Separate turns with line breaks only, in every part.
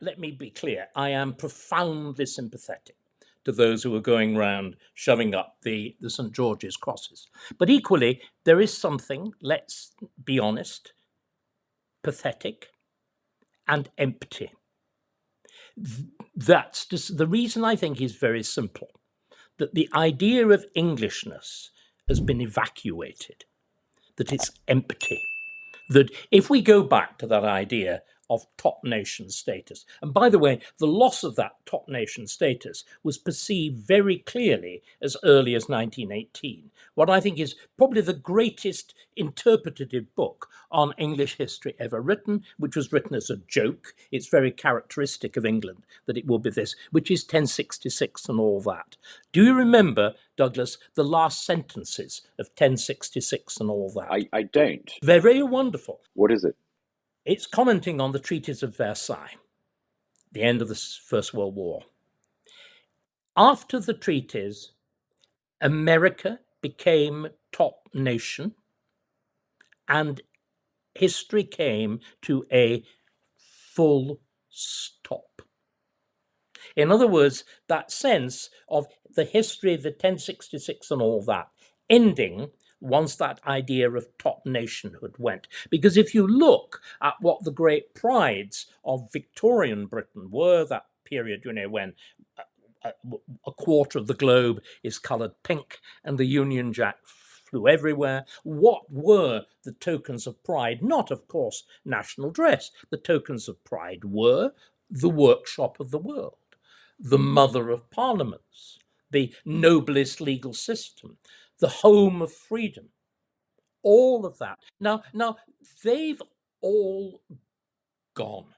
let me be clear, I am profoundly sympathetic to those who are going round shoving up the St. George's crosses. But equally, there is something, let's be honest, pathetic and empty. That's just, the reason I think is very simple, that the idea of Englishness has been evacuated, that it's empty. That if we go back to that idea of top nation status, and by the way, the loss of that top nation status was perceived very clearly as early as 1918. What I think is probably the greatest interpretative book on English history ever written, which was written as a joke. It's very characteristic of England that it will be this, which is 1066 and all that. Do you remember, Douglas, the last sentences of 1066 and all that?
I don't.
They're very wonderful.
What is it?
It's commenting on the treaties of Versailles, the end of the First World War. After the treaties, America became top nation, and history came to a full stop. In other words, that sense of the history of the 1066 and all that ending once that idea of top nationhood went. Because if you look at what the great prides of Victorian Britain were, that period, when a quarter of the globe is coloured pink and the Union Jack flew everywhere, what were the tokens of pride? Not, of course, national dress. The tokens of pride were the workshop of the world, the mother of parliaments, the noblest legal system, the home of freedom, all of that. Now they've all gone,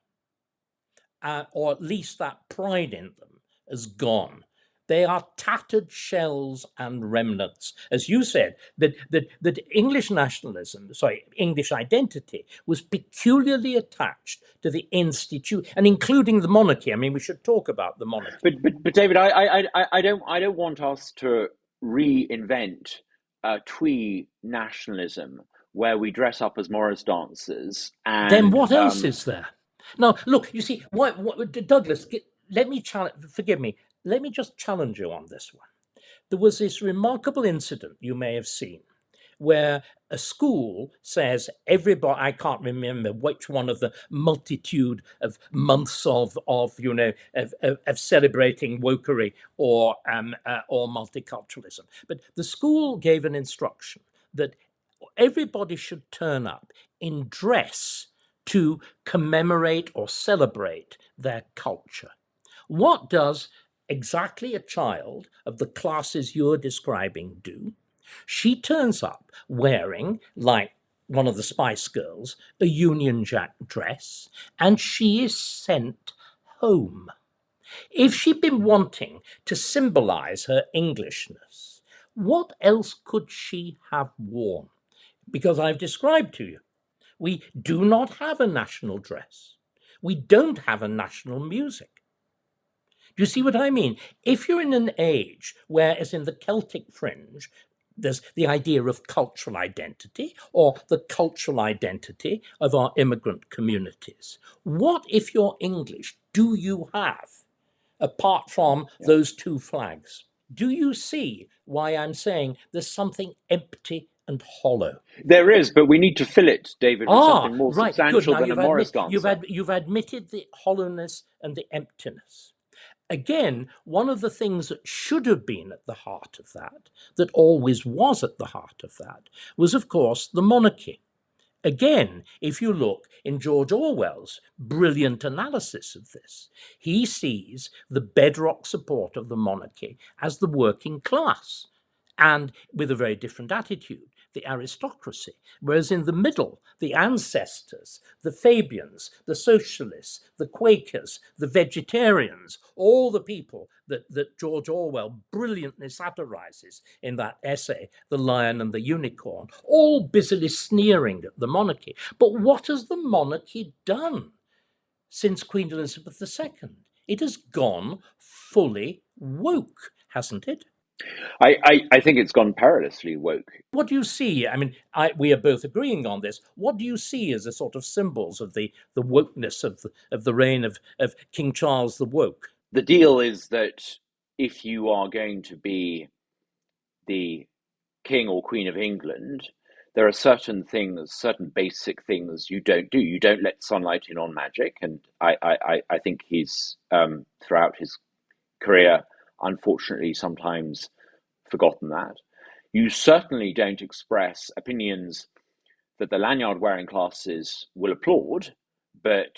or at least that pride in them has gone. They are tattered shells and remnants. As you said, that English nationalism, English identity, was peculiarly attached to the institute, and including the monarchy. I mean, we should talk about the monarchy.
But David, I don't want us to reinvent twee nationalism where we dress up as Morris dancers. And
then what else is there? Now, look, you see, what Douglas, let me challenge. Forgive me. Let me just challenge you on this one. There was this remarkable incident you may have seen where a school says everybody, I can't remember which one of the multitude of months of celebrating wokery or multiculturalism, but the school gave an instruction that everybody should turn up in dress to commemorate or celebrate their culture. What does exactly a child of the classes you're describing do? She turns up wearing, like one of the Spice Girls, a Union Jack dress, and she is sent home. If she'd been wanting to symbolize her Englishness, what else could she have worn? Because I've described to you, we do not have a national dress. We don't have a national music. Do you see what I mean? If you're in an age where, as in the Celtic fringe, there's the idea of cultural identity or the cultural identity of our immigrant communities, what, if you're English, do you have apart from those two flags? Do you see why I'm saying there's something empty and hollow?
There is, but we need to fill it, David, with something more substantial than a Morris dancer.
You've admitted the hollowness and the emptiness. Again, one of the things that should have been at the heart of that always was at the heart of that, was, of course, the monarchy. Again, if you look in George Orwell's brilliant analysis of this, he sees the bedrock support of the monarchy as the working class, and with a very different attitude, the aristocracy, whereas in the middle, the ancestors, the Fabians, the socialists, the Quakers, the vegetarians, all the people that George Orwell brilliantly satirizes in that essay, The Lion and the Unicorn, all busily sneering at the monarchy. But what has the monarchy done since Queen Elizabeth II? It has gone fully woke, hasn't it?
I think it's gone perilously woke.
What do you see? I mean, we are both agreeing on this. What do you see as the sort of symbols of the wokeness of the reign of King Charles the Woke?
The deal is that if you are going to be the king or queen of England, there are certain things, certain basic things you don't do. You don't let sunlight in on magic, and I think he's throughout his career, unfortunately, sometimes forgotten that. You certainly don't express opinions that the lanyard wearing classes will applaud, but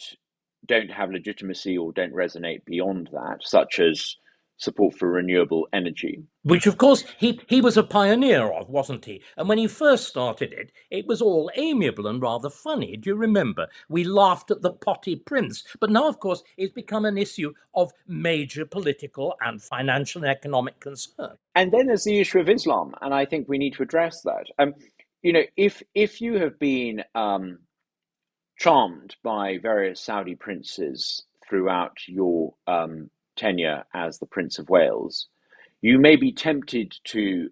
don't have legitimacy or don't resonate beyond that, such as support for renewable energy.
Which, of course, he was a pioneer of, wasn't he? And when he first started it, it was all amiable and rather funny. Do you remember? We laughed at the potty prince. But now, of course, it's become an issue of major political and financial and economic concern.
And then there's the issue of Islam, and I think we need to address that. If you have been charmed by various Saudi princes throughout your tenure as the Prince of Wales, you may be tempted to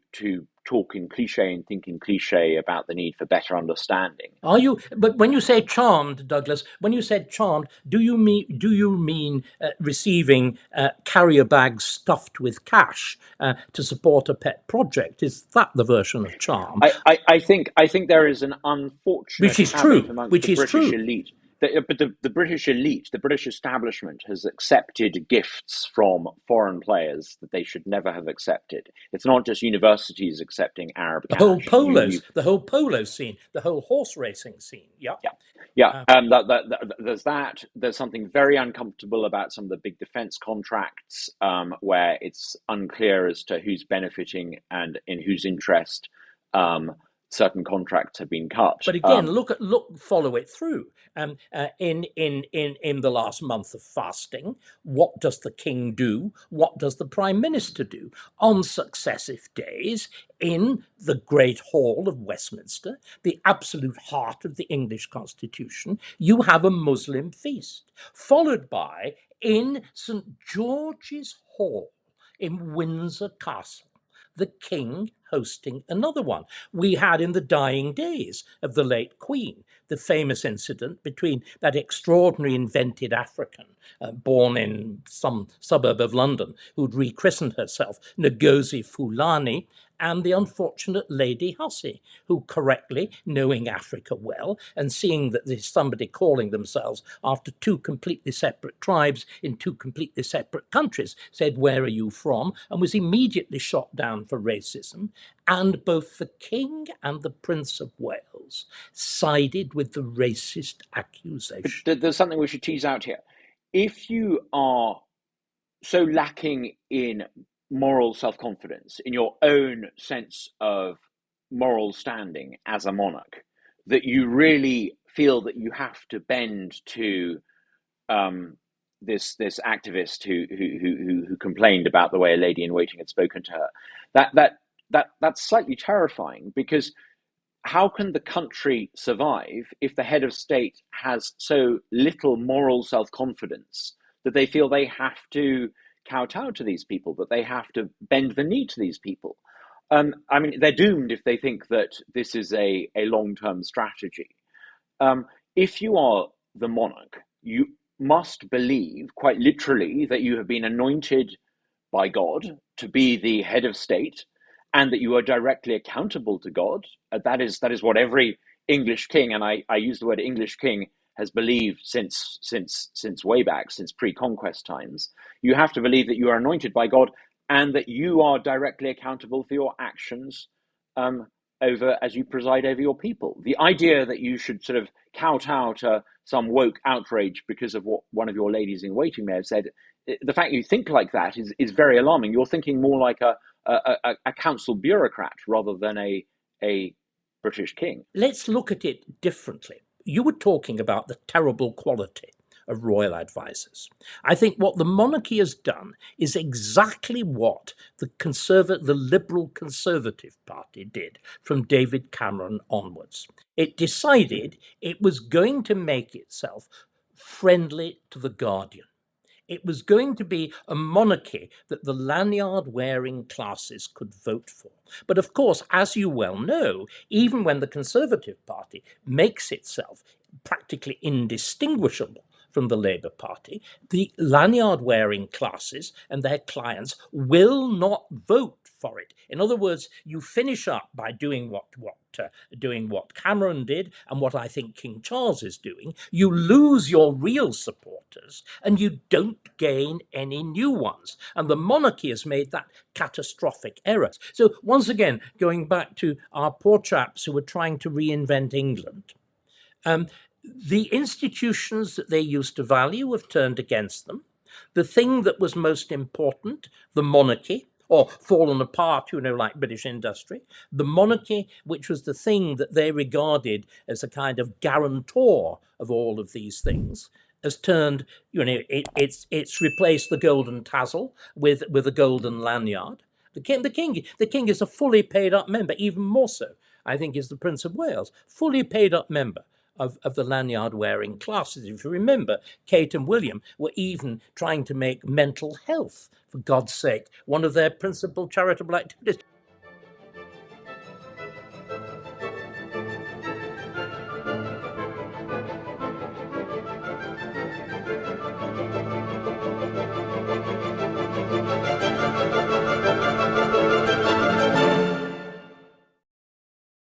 talk in cliche and think in cliche about the need for better understanding.
Are you? But when you say charmed, Douglas, when you said charmed, do you mean receiving carrier bags stuffed with cash to support a pet project? Is that the version of charm?
I think there is an unfortunate
Which is
habit
true.
amongst
Which
the
is
British
true.
elite. But the British elite, the British establishment, has accepted gifts from foreign players that they should never have accepted. It's not just universities accepting Arab
The whole
cash.
polos, the whole polo scene, the whole horse racing scene. Yeah.
Yeah, yeah.
Uh,
There's that. There's something very uncomfortable about some of the big defense contracts, where it's unclear as to who's benefiting and in whose interest certain contracts have been cut.
But again, follow it through. In the last month of fasting, what does the king do? What does the prime minister do? On successive days, in the Great Hall of Westminster, the absolute heart of the English Constitution, you have a Muslim feast, followed by in St. George's Hall in Windsor Castle, the king hosting another one. We had in the dying days of the late Queen the famous incident between that extraordinary invented African born in some suburb of London who'd rechristened herself Ngozi Fulani and the unfortunate Lady Hussey, who correctly, knowing Africa well and seeing that there's somebody calling themselves after two completely separate tribes in two completely separate countries, said, "Where are you from?" and was immediately shot down for racism. And both the King and the Prince of Wales sided with the racist accusation.
But there's something we should tease out here. If you are so lacking in moral self confidence, in your own sense of moral standing as a monarch, that you really feel that you have to bend to this activist who complained about the way a lady in waiting had spoken to her, that's slightly terrifying, because how can the country survive if the head of state has so little moral self confidence that they feel they have to kowtow to these people, that they have to bend the knee to these people? I mean, they're doomed if they think that this is a long term strategy. If you are the monarch, you must believe quite literally that you have been anointed by God to be the head of state, and that you are directly accountable to God. That is what every English king, and I use the word English king, has believed since way back, since pre-conquest times. You have to believe that you are anointed by God and that you are directly accountable for your actions, over as you preside over your people. The idea that you should sort of kowtow to some woke outrage because of what one of your ladies in waiting may have said, the fact you think like that is very alarming. You're thinking more like a council bureaucrat rather than a British king.
Let's look at it differently. You were talking about the terrible quality of royal advisors. I think what the monarchy has done is exactly what the Liberal Conservative Party did from David Cameron onwards. It decided it was going to make itself friendly to the Guardian. It was going to be a monarchy that the lanyard-wearing classes could vote for. But of course, as you well know, even when the Conservative Party makes itself practically indistinguishable from the Labour Party, the lanyard-wearing classes and their clients will not vote for it. In other words, you finish up by doing what Cameron did and what I think King Charles is doing. You lose your real supporters and you don't gain any new ones. And the monarchy has made that catastrophic error. So once again, going back to our poor chaps who were trying to reinvent England, the institutions that they used to value have turned against them. The thing that was most important, the monarchy, or fallen apart, like British industry, the monarchy, which was the thing that they regarded as a kind of guarantor of all of these things, has turned, it's replaced the golden tassel with a golden lanyard. The king is a fully paid up member, even more so, I think, is the Prince of Wales, fully paid up member of the lanyard-wearing classes. If you remember, Kate and William were even trying to make mental health, for God's sake, one of their principal charitable activities.